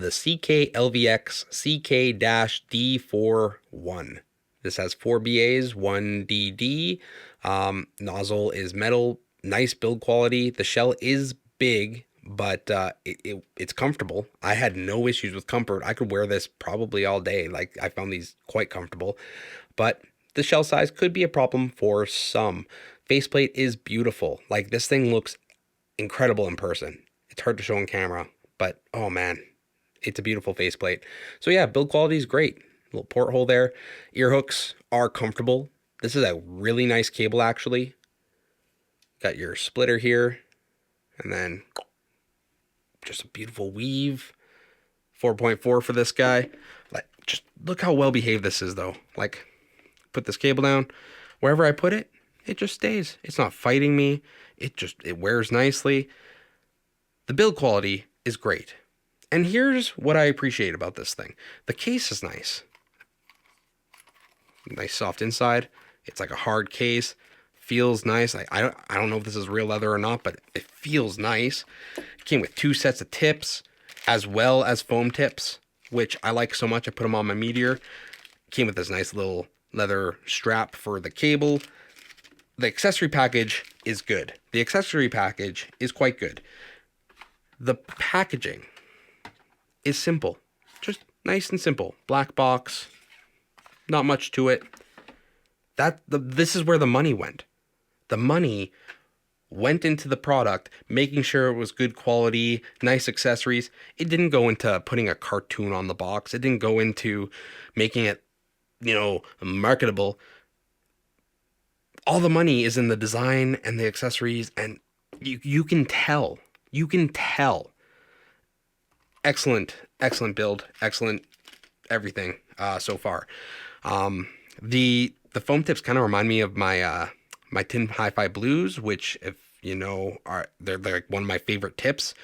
the CKLVX CK-D41. This has 4 BAs, 1DD. Nozzle is metal, nice build quality. The shell is big, but it's comfortable. I had no issues with comfort. I could wear this probably all day. Like, I found these quite comfortable, but the shell size could be a problem for some. Faceplate is beautiful. Like, this thing looks incredible in person. It's hard to show on camera, but oh man, it's a beautiful faceplate. So yeah, build quality is great. Little porthole there. Ear hooks are comfortable. This is a really nice cable, actually. Got your splitter here, and then just a beautiful weave. 4.4 for this guy. Like, just look how well behaved this is, though. Like, put this cable down. Wherever I put it, it just stays. It's not fighting me. It wears nicely. The build quality is great. And here's what I appreciate about this thing. The case is nice. Nice soft inside. It's like a hard case. Feels nice. I don't know if this is real leather or not, but it feels nice. It came with 2 sets of tips as well as foam tips, which I like so much. I put them on my Meteor. Came with this nice little leather strap for the cable. The accessory package is good. The accessory package is quite good. The packaging is simple. Just nice and simple. Black box. Not much to it. This is where the money went. The money went into the product, making sure it was good quality, nice accessories. It didn't go into putting a cartoon on the box. It didn't go into making it, marketable. All the money is in the design and the accessories, and you can tell. You can tell. Excellent build, excellent everything so far. The foam tips kind of remind me of my my Tin Hi-Fi Blues, which, if you know, they're like one of my favorite tips.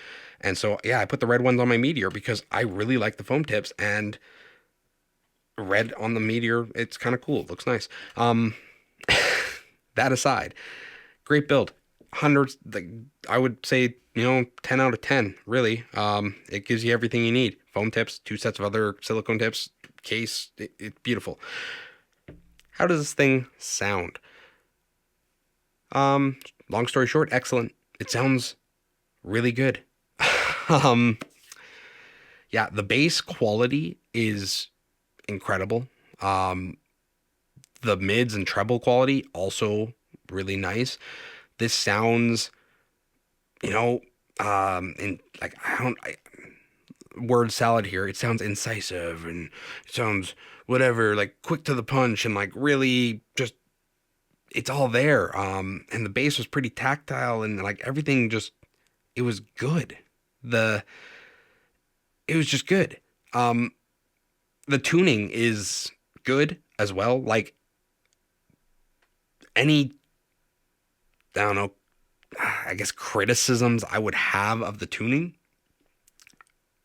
And so yeah, I put the red ones on my Meteor because I really like the foam tips, and red on the Meteor, it's kind of cool. It looks nice. That aside, great build. Hundreds, I would say, 10 out of 10, really. It gives you everything you need. Foam tips, 2 sets of other silicone tips, case, it's beautiful. How does this thing sound? Long story short, excellent. It sounds really good. Yeah, the bass quality is incredible. The mids and treble quality also really nice. This sounds, in like, word salad here. It sounds incisive, and it sounds whatever, like quick to the punch, and like really just, it's all there. And the bass was pretty tactile, and like everything just, it was good. It was just good. The tuning is good as well. Like, any, I don't know, I guess criticisms I would have of the tuning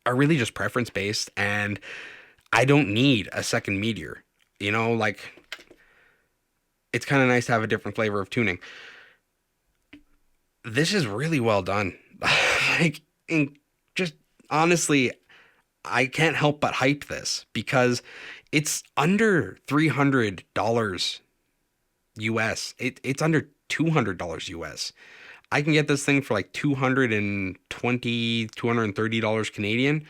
are really just preference based, and I don't need a second Meteor. Like, it's kind of nice to have a different flavor of tuning. This is really well done. Like, just honestly, I can't help but hype this because it's under $300 US. It's under $200 US. I can get this thing for like $220, $230 Canadian.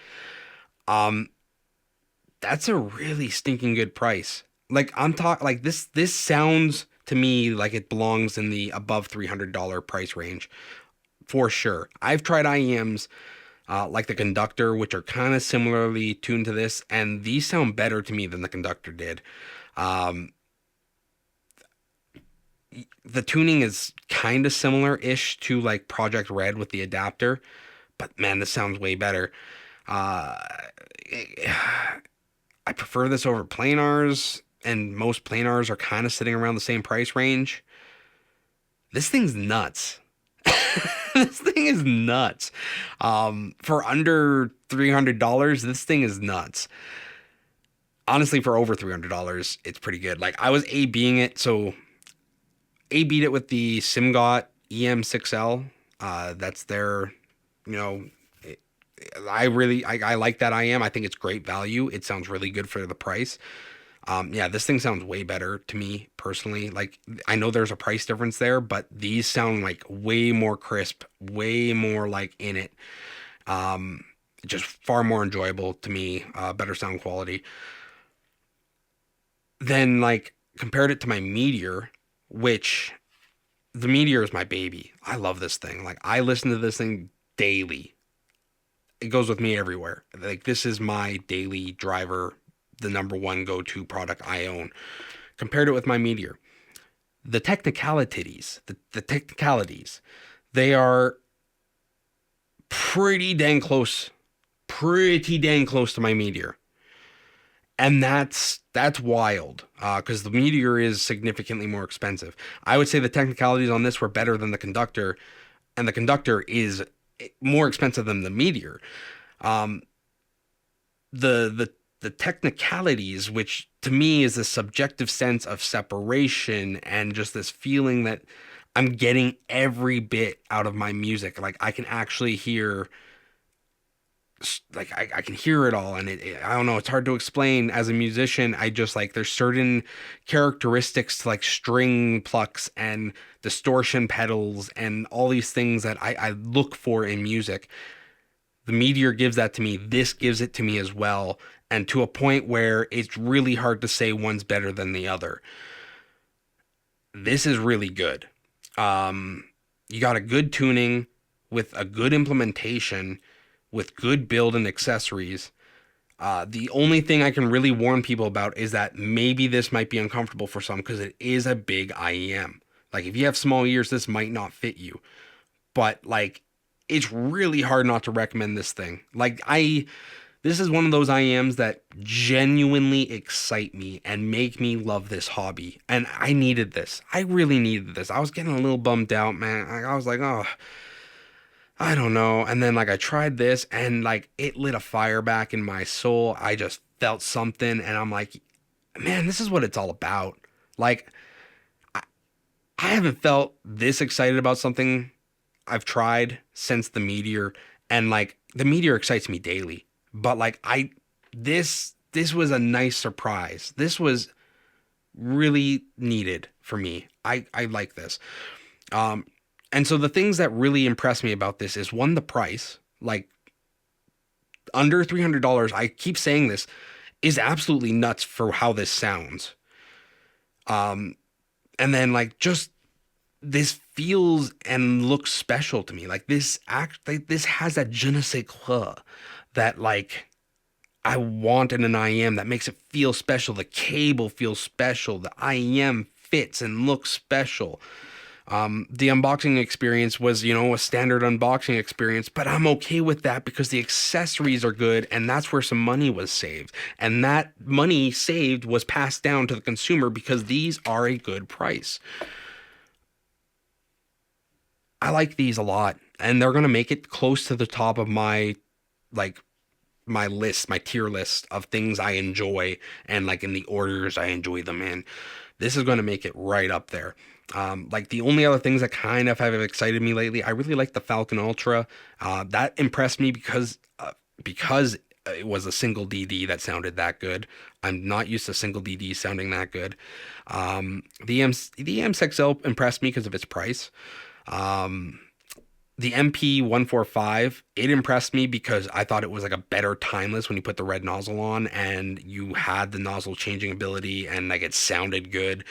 That's a really stinking good price. Like, I'm talking, like, this sounds to me like it belongs in the above $300 price range for sure. I've tried IEMs like the Conductor, which are kind of similarly tuned to this, and these sound better to me than the Conductor did. The tuning is kind of similar-ish to like Project Red with the adapter, but man, this sounds way better. I prefer this over planars, and most planars are kind of sitting around the same price range. This thing's nuts. This thing is nuts. For under $300, this thing is nuts. Honestly, for over $300, it's pretty good. Like, I was A-B'ing it, so A-B'd it with the SimGot EM6L. That's their, I like that IEM. I think it's great value. It sounds really good for the price. Yeah, this thing sounds way better to me personally. Like, I know there's a price difference there, but these sound like way more crisp, way more like in it. Um, just far more enjoyable to me, better sound quality. Then, like, compared it to my Meteor, which the Meteor is my baby. I love this thing. Like, I listen to this thing daily. It goes with me everywhere. Like, this is my daily driver, the number one go-to product I own. Compared it with my Meteor, the technicalities, they are pretty dang close to my Meteor. And that's wild, because the Meteor is significantly more expensive. I would say the technicalities on this were better than the Conductor, and the Conductor is more expensive than the Meteor. Um, the technicalities, which to me is the subjective sense of separation and just this feeling that I'm getting every bit out of my music. Like, I can actually hear, like, I can hear it all, and I don't know, it's hard to explain as a musician. I just, like, there's certain characteristics to, like, string plucks and distortion pedals and all these things that I look for in music. The Meteor gives that to me. This gives it to me as well, and to a point where it's really hard to say one's better than the other. This is really good. You got a good tuning with a good implementation, with good build and accessories. The only thing I can really warn people about is that maybe this might be uncomfortable for some, because it is a big IEM. Like, if you have small ears, this might not fit you. But, like, it's really hard not to recommend this thing. Like, this is one of those IEMs that genuinely excite me and make me love this hobby. And I needed this. I really needed this. I was getting a little bummed out, man. I was like, oh, I don't know. And then, like, I tried this, and, like, it lit a fire back in my soul. I just felt something, and I'm like, man, this is what it's all about. Like, I, I haven't felt this excited about something I've tried since the Meteor. And, like, the Meteor excites me daily. But, like, this was a nice surprise. This was really needed for me. I like this. Um, and so the things that really impress me about this is, one, the price. Like, under $300, I keep saying this, is absolutely nuts for how this sounds. And then, like, just this feels and looks special to me. Like, this has that je ne sais quoi that, like, I want in an IEM, that makes it feel special. The cable feels special. The IEM fits and looks special. The unboxing experience was, a standard unboxing experience, but I'm okay with that because the accessories are good, and that's where some money was saved. And that money saved was passed down to the consumer because these are a good price. I like these a lot, and they're going to make it close to the top of my, like, my list, my tier list of things I enjoy, and, like, in the orders I enjoy them in. This is going to make it right up there. Like, the only other things that kind of have excited me lately, I really like the Falcon Ultra. That impressed me because it was a single DD that sounded that good. I'm not used to single DD sounding that good. The M6L impressed me because of its price. The MP145, it impressed me because I thought it was, like, a better timeless when you put the red nozzle on and you had the nozzle changing ability, and, like, it sounded good.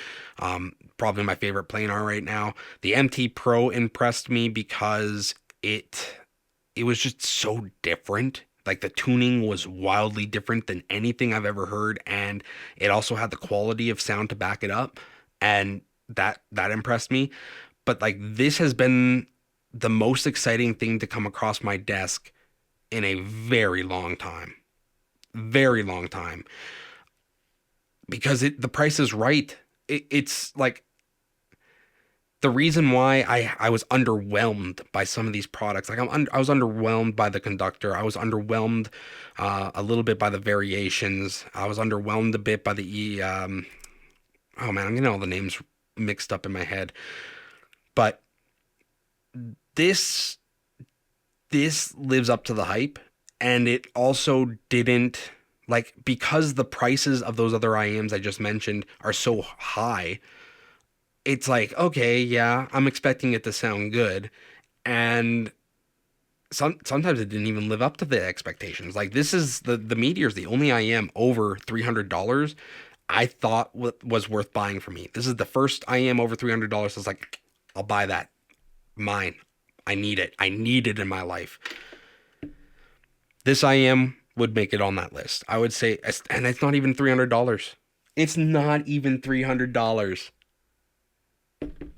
Probably my favorite planar right now. The MT Pro impressed me because it was just so different. Like, the tuning was wildly different than anything I've ever heard, and it also had the quality of sound to back it up, and that impressed me. But, like, this has been the most exciting thing to come across my desk in a very long time. Very long time. Because the price is right. It's like, the reason why I was underwhelmed by some of these products. Like, I was underwhelmed by the Conductor. I was underwhelmed a little bit by the Variations. I was underwhelmed a bit by the oh man, I'm getting all the names mixed up in my head. But this lives up to the hype, And it also didn't, like, because the prices of those other IEMs I just mentioned are so high, it's like, okay, yeah, I'm expecting it to sound good. And sometimes it didn't even live up to the expectations. Like, this is the Meteor's the only IEM over $300 I thought was worth buying for me. This is the first IEM over $300. I was like, I'll buy that. Mine. I need it. I need it in my life. This IEM would make it on that list. I would say, and it's not even $300. It's not even $300.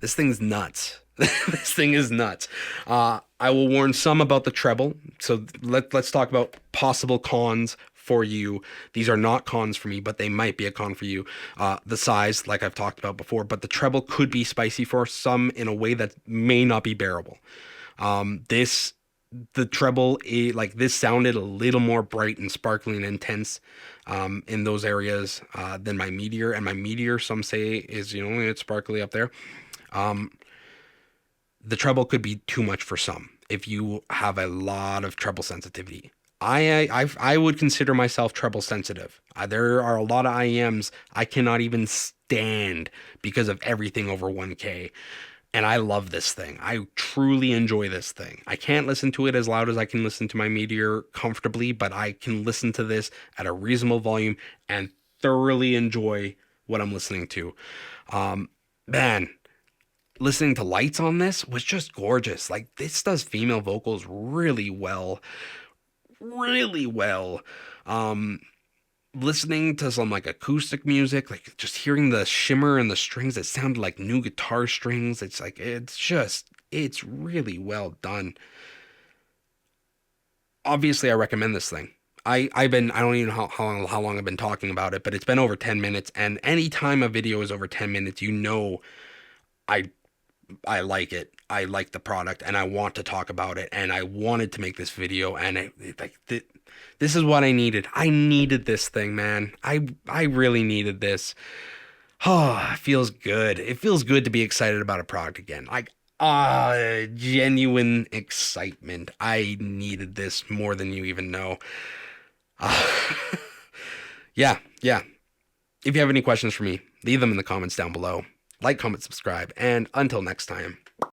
This thing's nuts. This thing is nuts. I will warn some about the treble. So let's talk about possible cons for you. These are not cons for me, but they might be a con for you. The size, like I've talked about before, but the treble could be spicy for some in a way that may not be bearable. The treble, like this sounded a little more bright and sparkling and intense in those areas than my Meteor. And my Meteor, some say, is, it's sparkly up there. The treble could be too much for some if you have a lot of treble sensitivity. I would consider myself treble sensitive. There are a lot of IEMs I cannot even stand because of everything over 1K. And I love this thing. I truly enjoy this thing. I can't listen to it as loud as I can listen to my Meteor comfortably, but I can listen to this at a reasonable volume and thoroughly enjoy what I'm listening to. Man, listening to lights on this was just gorgeous. Like, this does female vocals really well. Really well. Listening to some like acoustic music, like just hearing the shimmer and the strings that sounded like new guitar strings. It's like, it's really well done. Obviously, I recommend this thing. I don't even know how long I've been talking about it, but it's been over 10 minutes. And anytime a video is over 10 minutes, I I like it. I like the product and I want to talk about it. And I wanted to make this video, and this is what I needed. I needed this thing, man. I really needed this. Oh, it feels good. It feels good to be excited about a product again. Like, genuine excitement. I needed this more than you even know. Yeah. If you have any questions for me, leave them in the comments down below. Like, comment, subscribe, and until next time.